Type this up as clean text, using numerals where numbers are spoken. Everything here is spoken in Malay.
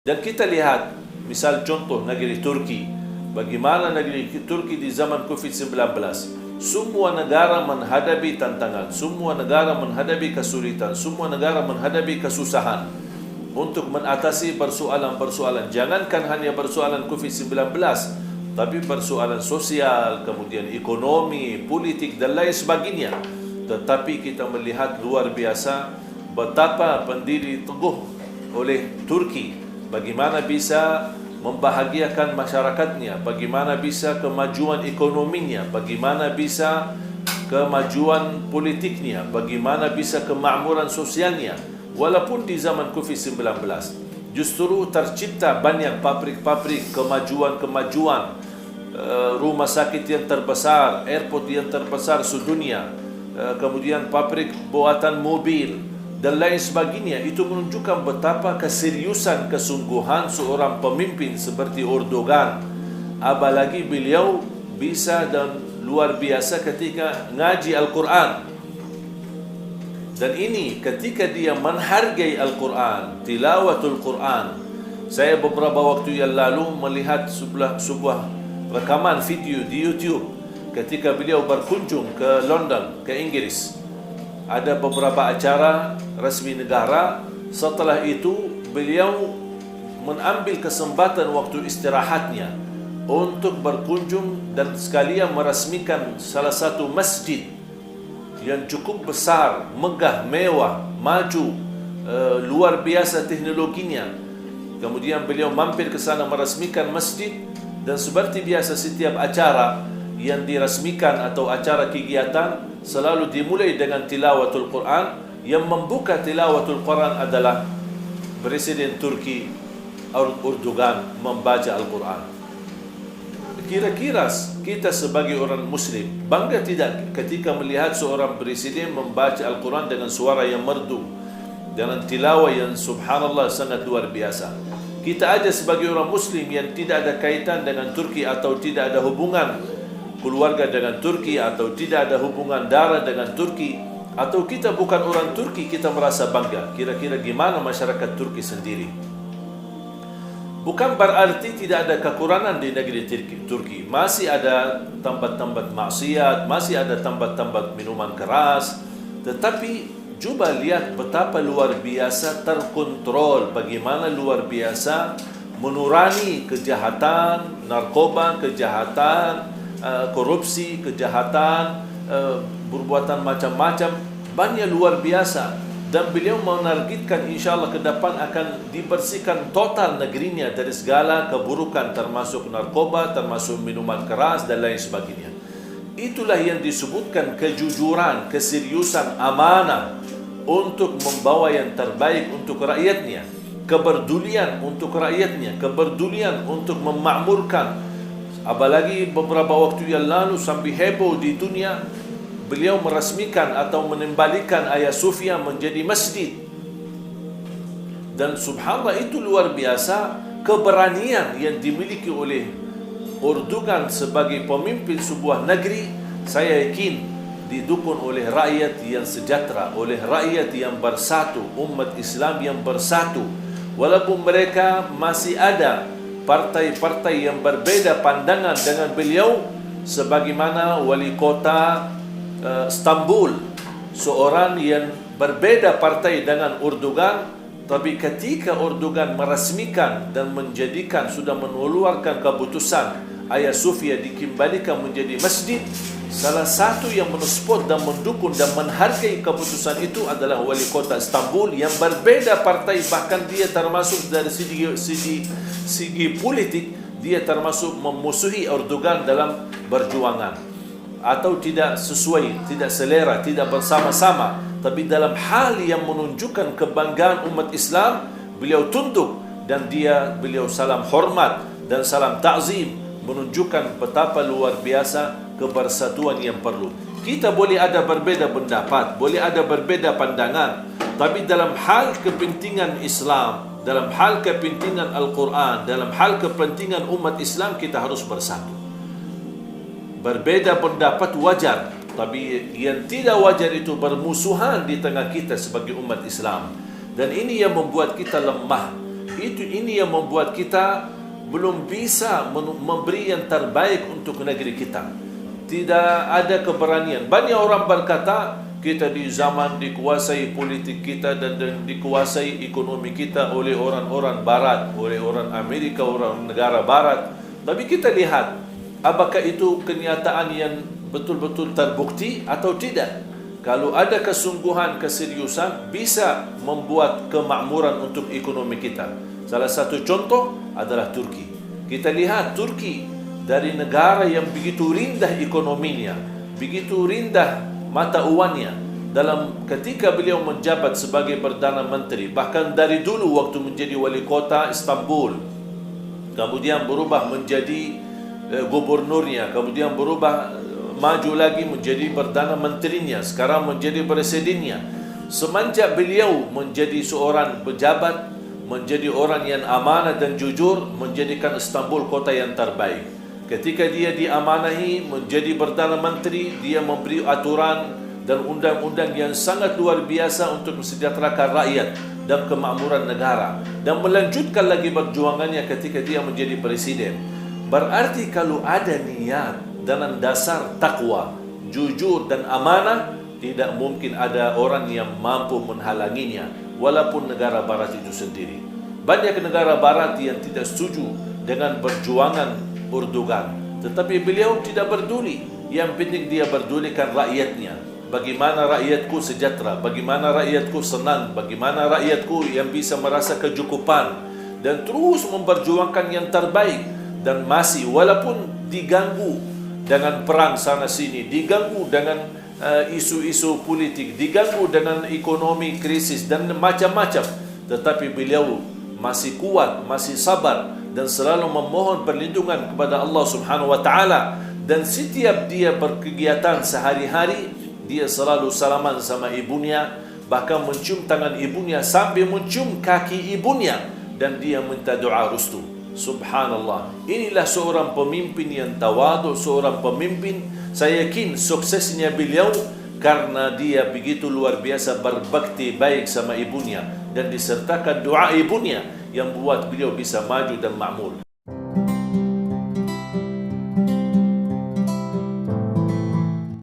Dan kita lihat, misal contoh negeri Turki. Bagaimana negeri Turki di zaman COVID-19. Semua negara menghadapi tantangan, semua negara menghadapi kesulitan, semua negara menghadapi kesusahan untuk mengatasi persoalan-persoalan. Jangankan hanya persoalan COVID-19, tapi persoalan sosial, kemudian ekonomi, politik dan lain sebagainya. Tetapi kita melihat luar biasa betapa pendiri teguh oleh Turki, bagaimana bisa membahagiakan masyarakatnya, bagaimana bisa kemajuan ekonominya, bagaimana bisa kemajuan politiknya, bagaimana bisa kemakmuran sosialnya. Walaupun di zaman COVID-19 justru tercipta banyak pabrik-pabrik, kemajuan-kemajuan, rumah sakit yang terbesar, airport yang terbesar sedunia, kemudian pabrik buatan mobil dan lain sebagainya. Itu menunjukkan betapa keseriusan, kesungguhan seorang pemimpin seperti Erdogan. Apalagi beliau bisa dan luar biasa ketika ngaji Al-Quran. Dan ini ketika dia menghargai Al-Quran, tilawatul Quran. Saya beberapa waktu yang lalu melihat sebuah rekaman video di YouTube ketika beliau berkunjung ke London, ke Inggris. Ada beberapa acara resmi negara. Setelah itu beliau mengambil kesempatan waktu istirahatnya untuk berkunjung dan sekalian meresmikan salah satu masjid yang cukup besar, megah, mewah, maju, luar biasa teknologinya. Kemudian beliau mampir ke sana meresmikan masjid. Dan seperti biasa setiap acara yang diresmikan atau acara kegiatan selalu dimulai dengan tilawatul Quran. Yang membuka tilawatul Quran adalah Presiden Turki Erdogan membaca Al-Quran. Kira-kira kita sebagai orang Muslim bangga tidak ketika melihat seorang presiden membaca Al-Quran dengan suara yang merdu, dengan tilawah yang subhanallah sangat luar biasa. Kita aja sebagai orang Muslim yang tidak ada kaitan dengan Turki atau tidak ada hubungan keluarga dengan Turki atau tidak ada hubungan darah dengan Turki, atau kita bukan orang Turki, kita merasa bangga. Kira-kira gimana masyarakat Turki sendiri? Bukan berarti tidak ada kekurangan di negeri Turki. Masih ada tempat-tempat maksiat, masih ada tempat-tempat minuman keras. Tetapi coba lihat betapa luar biasa terkontrol, bagaimana luar biasa menurani kejahatan, narkoba, kejahatan, korupsi, kejahatan, perbuatan macam-macam, banyak luar biasa. Dan beliau menargetkan insyaAllah ke depan akan dibersihkan total negerinya dari segala keburukan, termasuk narkoba, termasuk minuman keras dan lain sebagainya. Itulah yang disebutkan kejujuran, keseriusan, amanah untuk membawa yang terbaik untuk rakyatnya, kepedulian untuk rakyatnya, kepedulian untuk memakmurkan. Apalagi beberapa waktu yang lalu sampai heboh di dunia, beliau meresmikan atau mengembalikan Hagia Sophia menjadi masjid. Dan subhanallah, itu luar biasa keberanian yang dimiliki oleh Erdogan sebagai pemimpin sebuah negeri. Saya yakin didukung oleh rakyat yang sejahtera, oleh rakyat yang bersatu, umat Islam yang bersatu. Walaupun mereka masih ada partai-partai yang berbeda pandangan dengan beliau, sebagaimana wali kota Istanbul, seorang yang berbeda partai dengan Erdogan. Tapi ketika Erdogan meresmikan dan menjadikan, sudah mengeluarkan keputusan Hagia Sophia dikembalikan menjadi masjid, salah satu yang mensupport dan mendukung dan menghargai keputusan itu adalah wali kota Istanbul yang berbeda partai. Bahkan dia termasuk dari segi politik, dia termasuk memusuhi Erdogan dalam perjuangan, atau tidak sesuai, tidak selera, tidak bersama-sama. Tapi dalam hal yang menunjukkan kebanggaan umat Islam, beliau tunduk dan beliau salam hormat dan salam ta'zim, menunjukkan betapa luar biasa kebersatuan yang perlu. Kita boleh ada berbeda pendapat, boleh ada berbeda pandangan, tapi dalam hal kepentingan Islam, dalam hal kepentingan Al-Quran, dalam hal kepentingan umat Islam, kita harus bersatu. Berbeda pendapat wajar, tapi yang tidak wajar itu bermusuhan di tengah kita sebagai umat Islam. Dan ini yang membuat kita lemah. Ini yang membuat kita belum bisa memberi yang terbaik untuk negeri kita. Tidak ada keberanian. Banyak orang berkata, kita di zaman dikuasai politik kita dan dikuasai ekonomi kita oleh orang-orang barat, oleh orang Amerika, orang negara barat. Tapi kita lihat, apakah itu kenyataan yang betul-betul terbukti atau tidak? Kalau ada kesungguhan, keseriusan, bisa membuat kemakmuran untuk ekonomi kita. Salah satu contoh adalah Turki. Kita lihat Turki dari negara yang begitu rendah ekonominya, begitu rendah mata uangnya. Dalam ketika beliau menjabat sebagai Perdana Menteri, bahkan dari dulu waktu menjadi wali kota Istanbul, kemudian berubah menjadi gubernurnya, kemudian berubah maju lagi menjadi Perdana Menterinya, sekarang menjadi presidennya. Semenjak beliau menjadi seorang pejabat, menjadi orang yang amanah dan jujur, menjadikan Istanbul kota yang terbaik. Ketika dia diamanahi menjadi Perdana Menteri, dia memberi aturan dan undang-undang yang sangat luar biasa untuk mensejahterakan rakyat dan kemakmuran negara, dan melanjutkan lagi perjuangannya ketika dia menjadi presiden. Berarti kalau ada niat dan dasar takwa, jujur dan amanah, tidak mungkin ada orang yang mampu menghalanginya, walaupun negara barat itu sendiri. Banyak negara barat yang tidak setuju dengan perjuangan Erdogan, tetapi beliau tidak peduli. Yang penting dia pedulikan rakyatnya. Bagaimana rakyatku sejahtera, bagaimana rakyatku senang, bagaimana rakyatku yang bisa merasa kecukupan, dan terus memperjuangkan yang terbaik. Dan masih walaupun diganggu dengan perang sana sini, diganggu dengan isu-isu politik, diganggu dengan ekonomi krisis dan macam-macam, tetapi beliau masih kuat, masih sabar, dan selalu memohon perlindungan kepada Allah Subhanahu wa taala. Dan setiap dia berkegiatan sehari-hari, dia selalu salaman sama ibunya, bahkan mencium tangan ibunya sambil mencium kaki ibunya, dan dia minta doa restu. Subhanallah. Inilah seorang pemimpin yang tawadhu, seorang pemimpin. Saya yakin suksesnya beliau karena dia begitu luar biasa berbakti baik sama ibunya, dan disertakan doa ibunya yang buat beliau bisa maju dan makmur.